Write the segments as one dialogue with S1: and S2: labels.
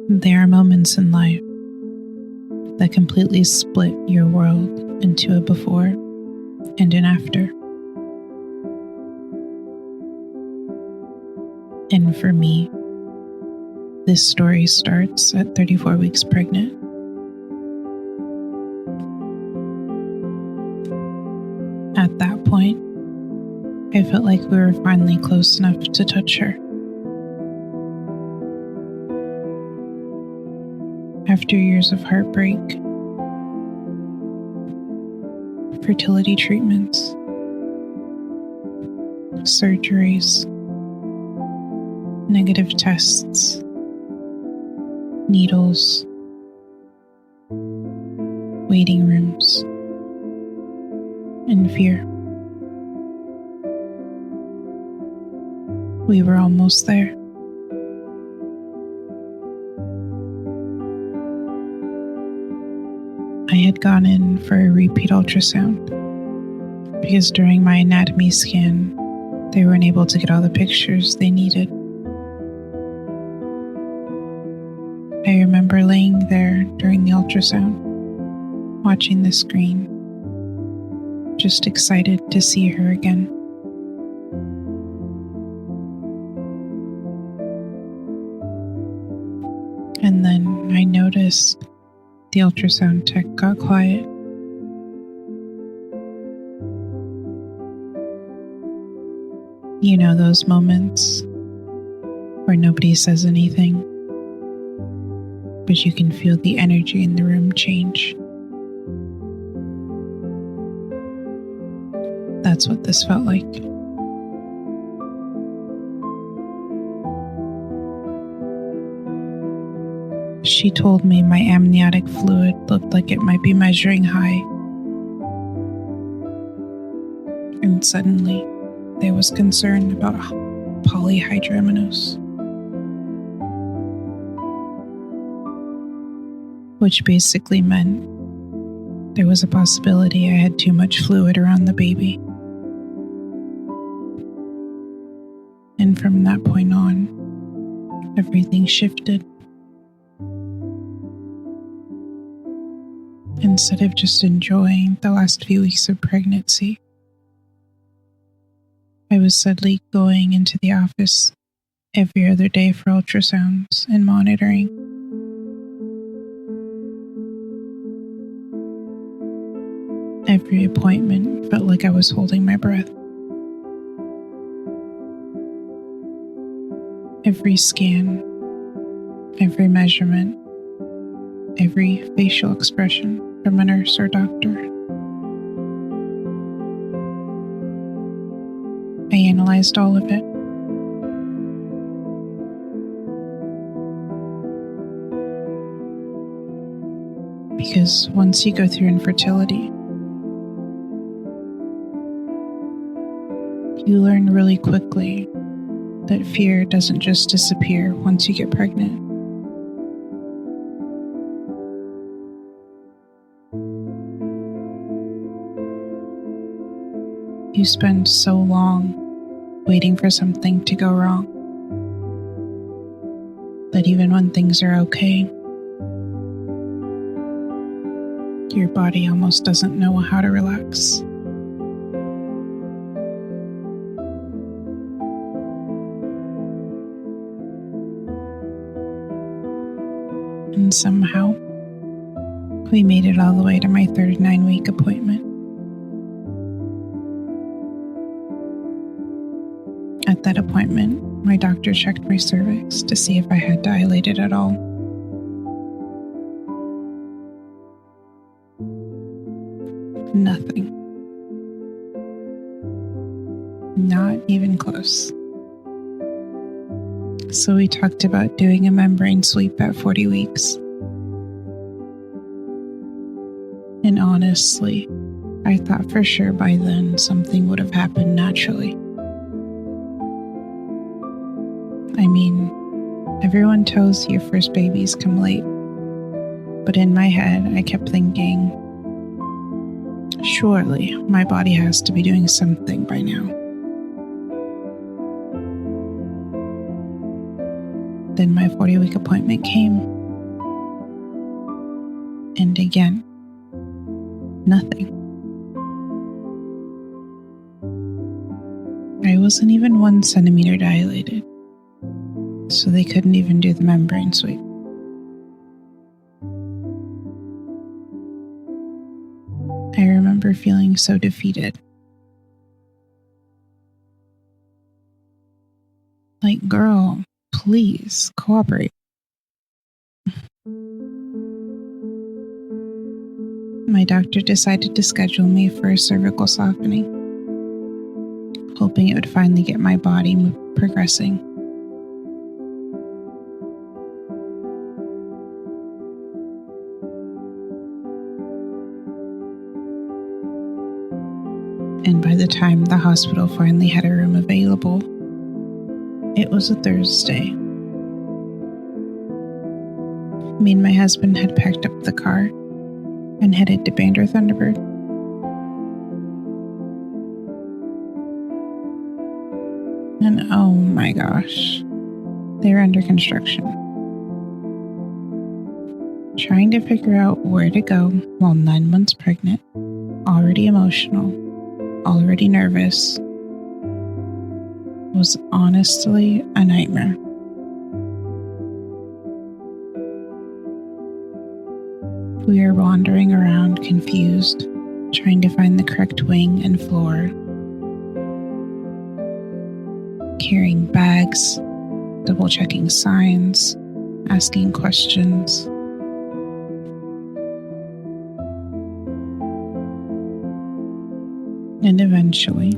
S1: There are moments in life that completely split your world into a before and an after. And for me, this story starts at 34 weeks pregnant. At that point, I felt like we were finally close enough to touch her. After years of heartbreak, fertility treatments, surgeries, negative tests, needles, waiting rooms, and fear, we were almost there. I had gone in for a repeat ultrasound because during my anatomy scan, they weren't able to get all the pictures they needed. I remember laying there during the ultrasound, watching the screen, just excited to see her again. And then I noticed the ultrasound tech got quiet. You know those moments where nobody says anything, but you can feel the energy in the room change. That's what this felt like. She told me my amniotic fluid looked like it might be measuring high. And suddenly, there was concern about polyhydramnios, which basically meant there was a possibility I had too much fluid around the baby. And from that point on, everything shifted. Instead of just enjoying the last few weeks of pregnancy, I was suddenly going into the office every other day for ultrasounds and monitoring. Every appointment felt like I was holding my breath. Every scan, every measurement, every facial expression from a nurse or doctor. I analyzed all of it. Because once you go through infertility, you learn really quickly that fear doesn't just disappear once you get pregnant. You spend so long waiting for something to go wrong that even when things are okay, your body almost doesn't know how to relax. And somehow, we made it all the way to my 39-week appointment. At that appointment, my doctor checked my cervix to see if I had dilated at all. Nothing. Not even close. So we talked about doing a membrane sweep at 40 weeks. And honestly, I thought for sure by then something would have happened naturally. I mean, everyone tells you first babies come late, but in my head, I kept thinking, surely my body has to be doing something by now. Then my 40-week appointment came. And again, nothing. I wasn't even 1 centimeter dilated, so they couldn't even do the membrane sweep. I remember feeling so defeated. Like, girl, please cooperate. My doctor decided to schedule me for a cervical softening, hoping it would finally get my body progressing. And by the time the hospital finally had a room available, it was a Thursday. Me and my husband had packed up the car and headed to Bander Thunderbird. And oh my gosh, they're under construction. Trying to figure out where to go while 9 months pregnant, already emotional, already nervous, was honestly a nightmare. We are wandering around confused, trying to find the correct wing and floor, carrying bags, double-checking signs, asking questions. And eventually,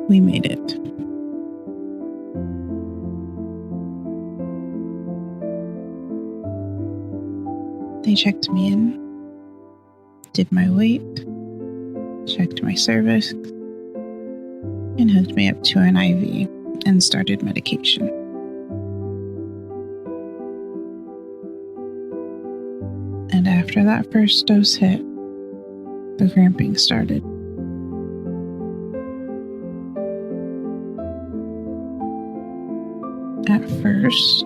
S1: we made it. They checked me in, did my weight, checked my cervix, and hooked me up to an IV and started medication. And after that first dose hit, the cramping started. At first,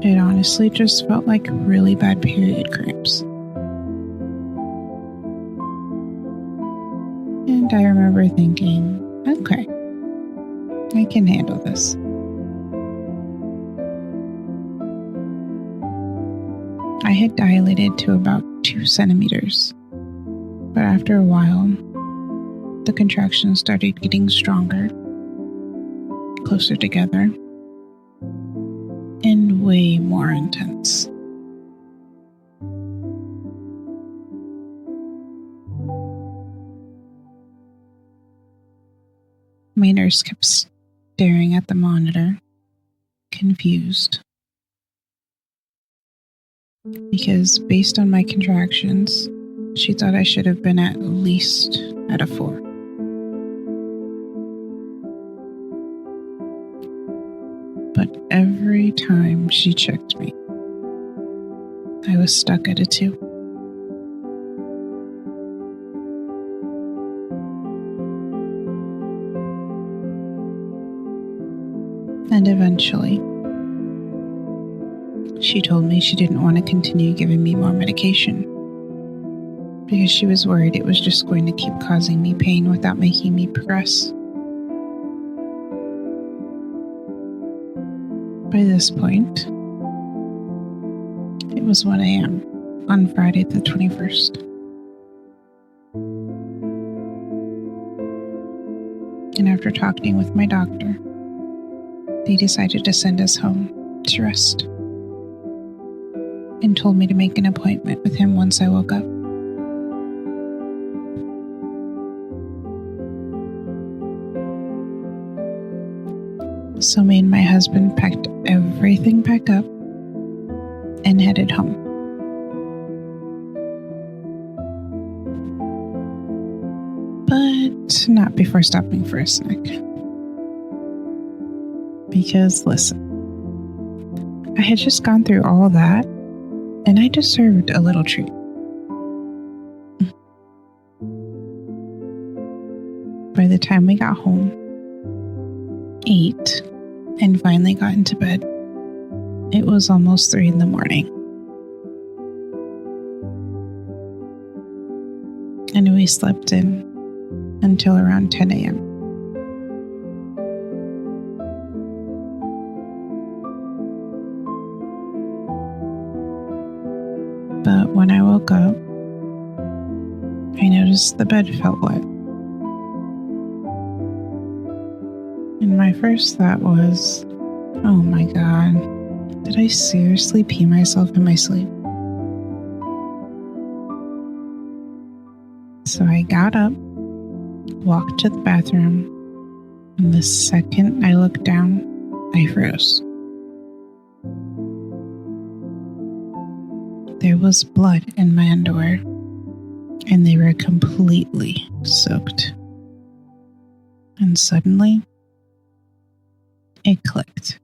S1: it honestly just felt like really bad period cramps. And I remember thinking, okay, I can handle this. I had dilated to about 2 centimeters, but after a while, the contractions started getting stronger, closer together, and way more intense. My nurse kept staring at the monitor, confused. Because based on my contractions, she thought I should have been at least at a 4. But every time she checked me, I was stuck at a 2. And eventually, she told me she didn't want to continue giving me more medication because she was worried it was just going to keep causing me pain without making me progress. By this point, it was 1 a.m. on Friday the 21st. And after talking with my doctor, they decided to send us home to rest and told me to make an appointment with him once I woke up. So me and my husband packed everything back up and headed home. But not before stopping for a snack. Because listen, I had just gone through all that and I deserved a little treat. By the time we got home, ate, and finally got into bed, it was almost 3 a.m. we slept in until around 10 a.m. But when I woke up, I noticed the bed felt wet. And my first thought was, oh my God, did I seriously pee myself in my sleep? So I got up, walked to the bathroom, and the second I looked down, I froze. There was blood in my underwear, and they were completely soaked. And suddenly, it clicked.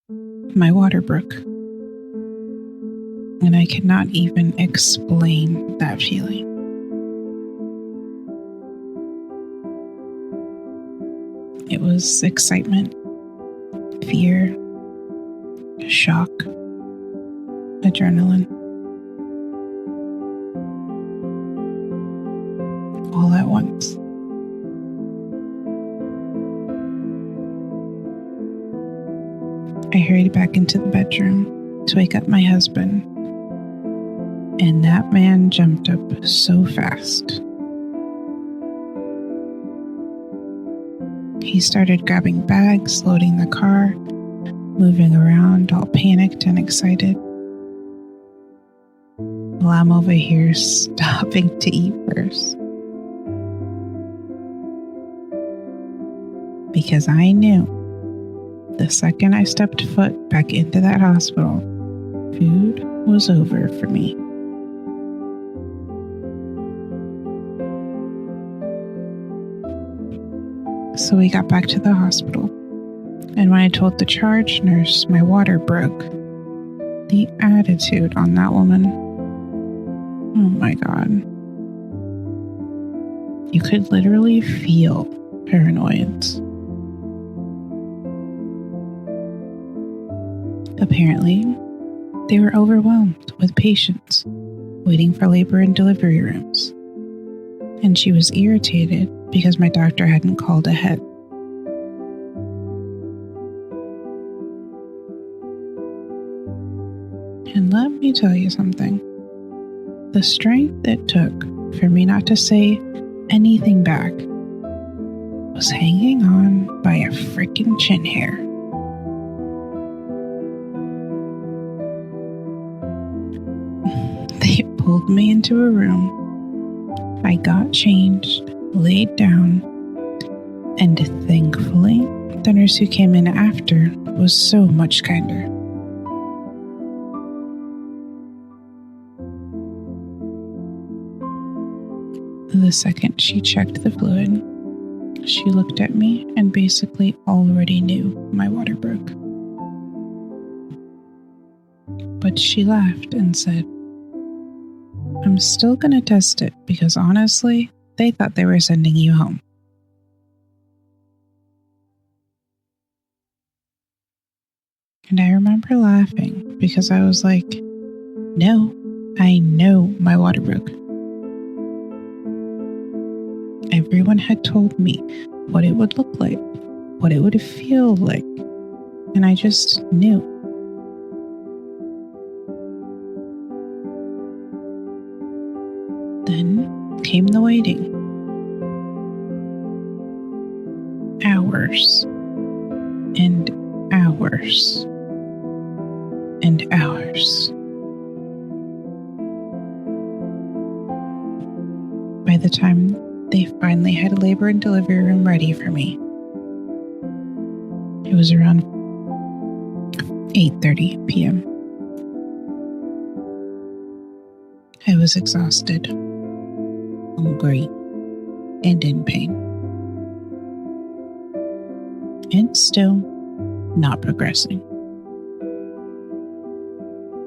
S1: My water broke, and I cannot even explain that feeling. It was excitement, fear, shock, adrenaline, all at once. I hurried back into the bedroom to wake up my husband, and that man jumped up so fast. He started grabbing bags, loading the car, moving around, all panicked and excited. While I'm over here stopping to eat first. Because I knew the second I stepped foot back into that hospital, food was over for me. So we got back to the hospital, and when I told the charge nurse my water broke, the attitude on that woman, oh my God. You could literally feel her annoyance. Apparently, they were overwhelmed with patients waiting for labor and delivery rooms, and she was irritated because my doctor hadn't called ahead. And let me tell you something. The strength it took for me not to say anything back was hanging on by a freaking chin hair. They pulled me into a room. I got changed, laid down, and thankfully, the nurse who came in after was so much kinder. The second she checked the fluid, she looked at me and basically already knew my water broke. But she laughed and said, I'm still going to test it because honestly, they thought they were sending you home. And I remember laughing because I was like, no, I know my water broke. Everyone had told me what it would look like, what it would feel like, and I just knew. Then came the waiting. Hours and hours and hours. By the time they finally had a labor and delivery room ready for me, it was around 8:30 p.m. I was exhausted, hungry, and in pain. And still not progressing.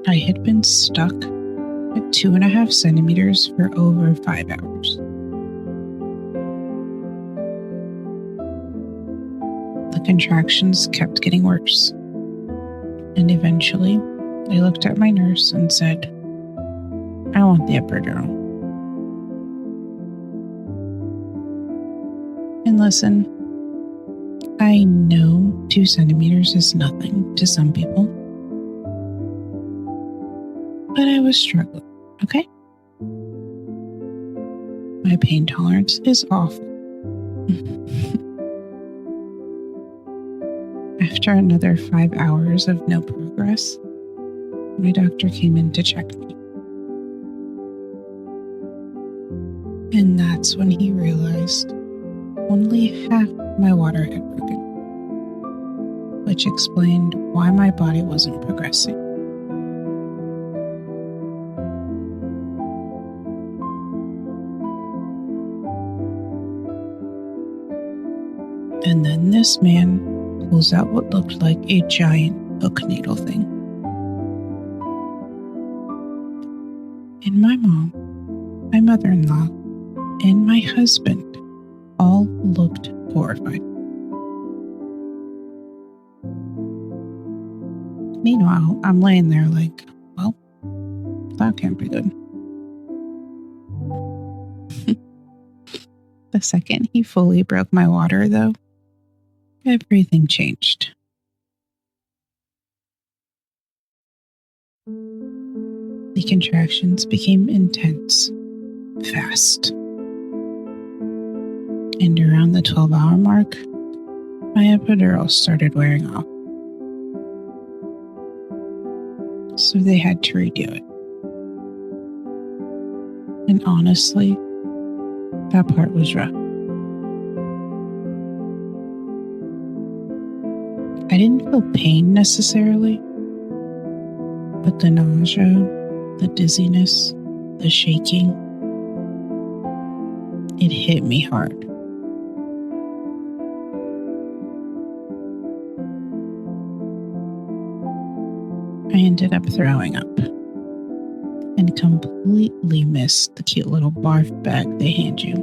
S1: I had been stuck at 2.5 centimeters for over 5 hours. The contractions kept getting worse, and eventually I looked at my nurse and said, I want the epidural. And listen, I know 2 centimeters is nothing to some people, but I was struggling, okay? My pain tolerance is awful. After another 5 hours of no progress, my doctor came in to check me. And that's when he realized only half my water had broken, which explained why my body wasn't progressing. And then this man pulls out what looked like a giant hook needle thing. And my mom, my mother-in-law, and my husband all looked horrified. Meanwhile, I'm laying there like, well, that can't be good. The second he fully broke my water, though, everything changed. The contractions became intense, fast. And around the 12-hour mark, my epidural started wearing off. So they had to redo it. And honestly, that part was rough. I didn't feel pain necessarily, but the nausea, the dizziness, the shaking, it hit me hard. I ended up throwing up and completely missed the cute little barf bag they hand you.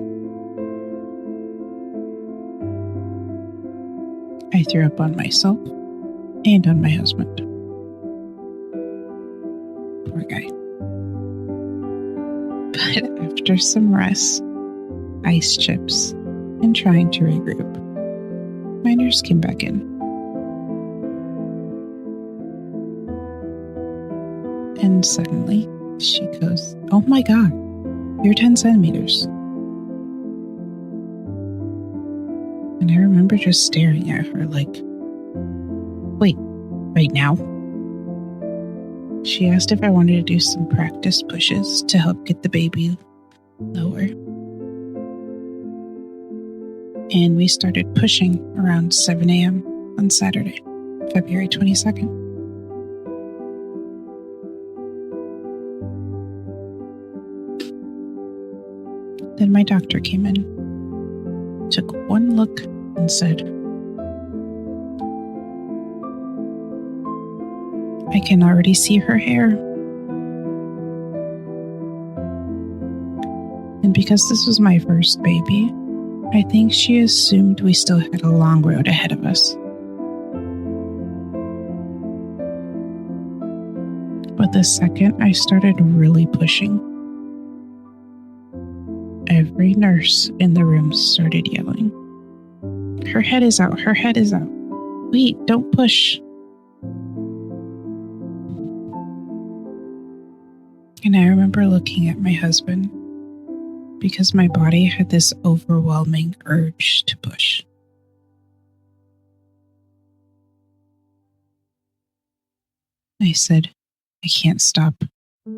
S1: I threw up on myself and on my husband. Poor guy. But after some rest, ice chips, and trying to regroup, my nurse came back in. And suddenly, she goes, "Oh my God, you're 10 centimeters. And I remember just staring at her like, wait, right now? She asked if I wanted to do some practice pushes to help get the baby lower. And we started pushing around 7 a.m. on Saturday, February 22nd. Then my doctor came in, took one look, and said, I can already see her hair. And because this was my first baby, I think she assumed we still had a long road ahead of us. But the second I started really pushing, every nurse in the room started yelling, her head is out, her head is out. Wait, don't push. And I remember looking at my husband because my body had this overwhelming urge to push. I said, I can't stop.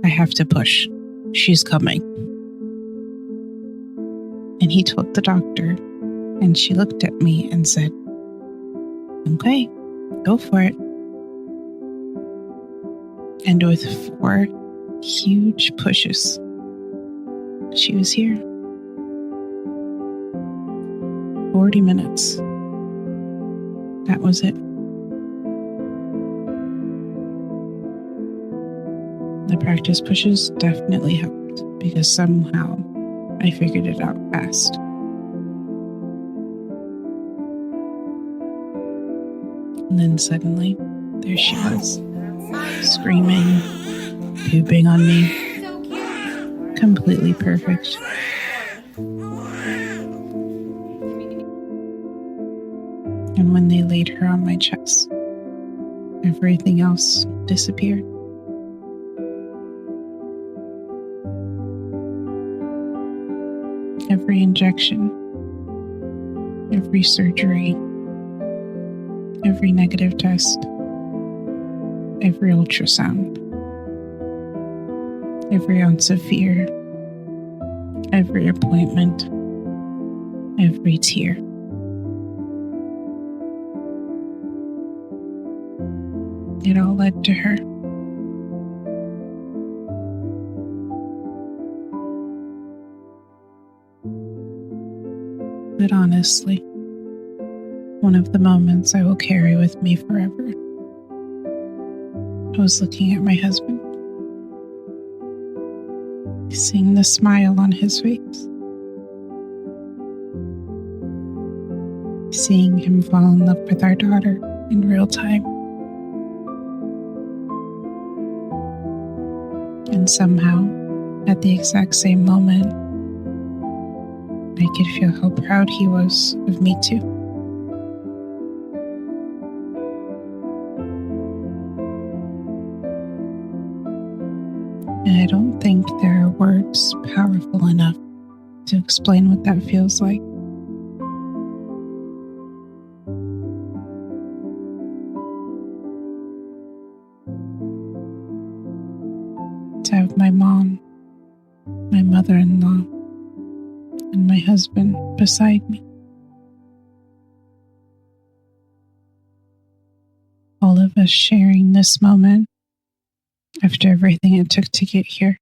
S1: I have to push. She's coming. And he told the doctor, and she looked at me and said, okay, go for it. And with 4 huge pushes, she was here. 40 minutes. That was it. The practice pushes definitely helped because somehow I figured it out fast. And then suddenly, there she was. screaming, pooping on me. Completely perfect. And when they laid her on my chest, everything else disappeared. Every injection, every surgery, every negative test, every ultrasound, every ounce of fear, every appointment, every tear. It all led to her. But honestly, one of the moments I will carry with me forever. I was looking at my husband, seeing the smile on his face, seeing him fall in love with our daughter in real time. And somehow, at the exact same moment, I could feel how proud he was of me too. And I don't think there are words powerful enough to explain what that feels like. To have my mom, my mother-in-law, and my husband beside me. All of us sharing this moment after everything it took to get here.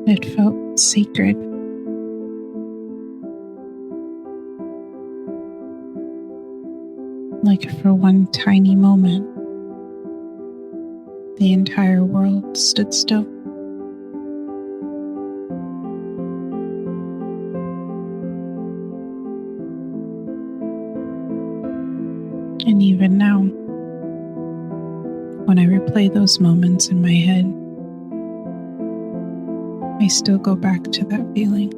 S1: It felt sacred. Like for one tiny moment, the entire world stood still. And even now, when I replay those moments in my head, I still go back to that feeling.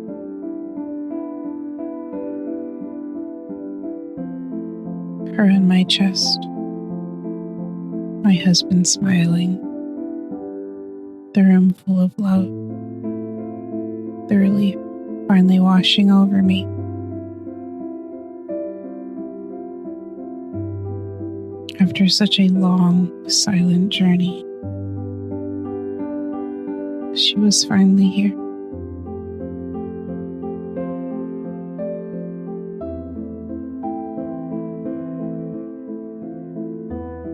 S1: Her on my chest, my husband smiling, the room full of love, the relief finally washing over me. After such a long, silent journey, she was finally here.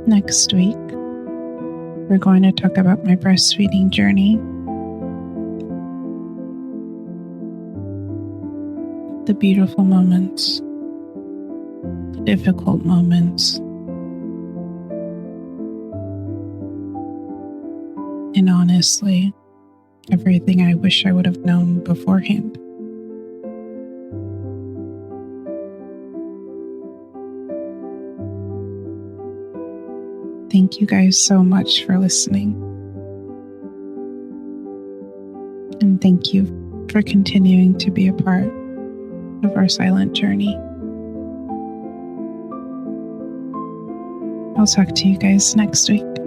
S1: Next week, we're going to talk about my breastfeeding journey, the beautiful moments, the difficult moments, and honestly, everything I wish I would have known beforehand. Thank you guys so much for listening. And thank you for continuing to be a part of our silent journey. I'll talk to you guys next week.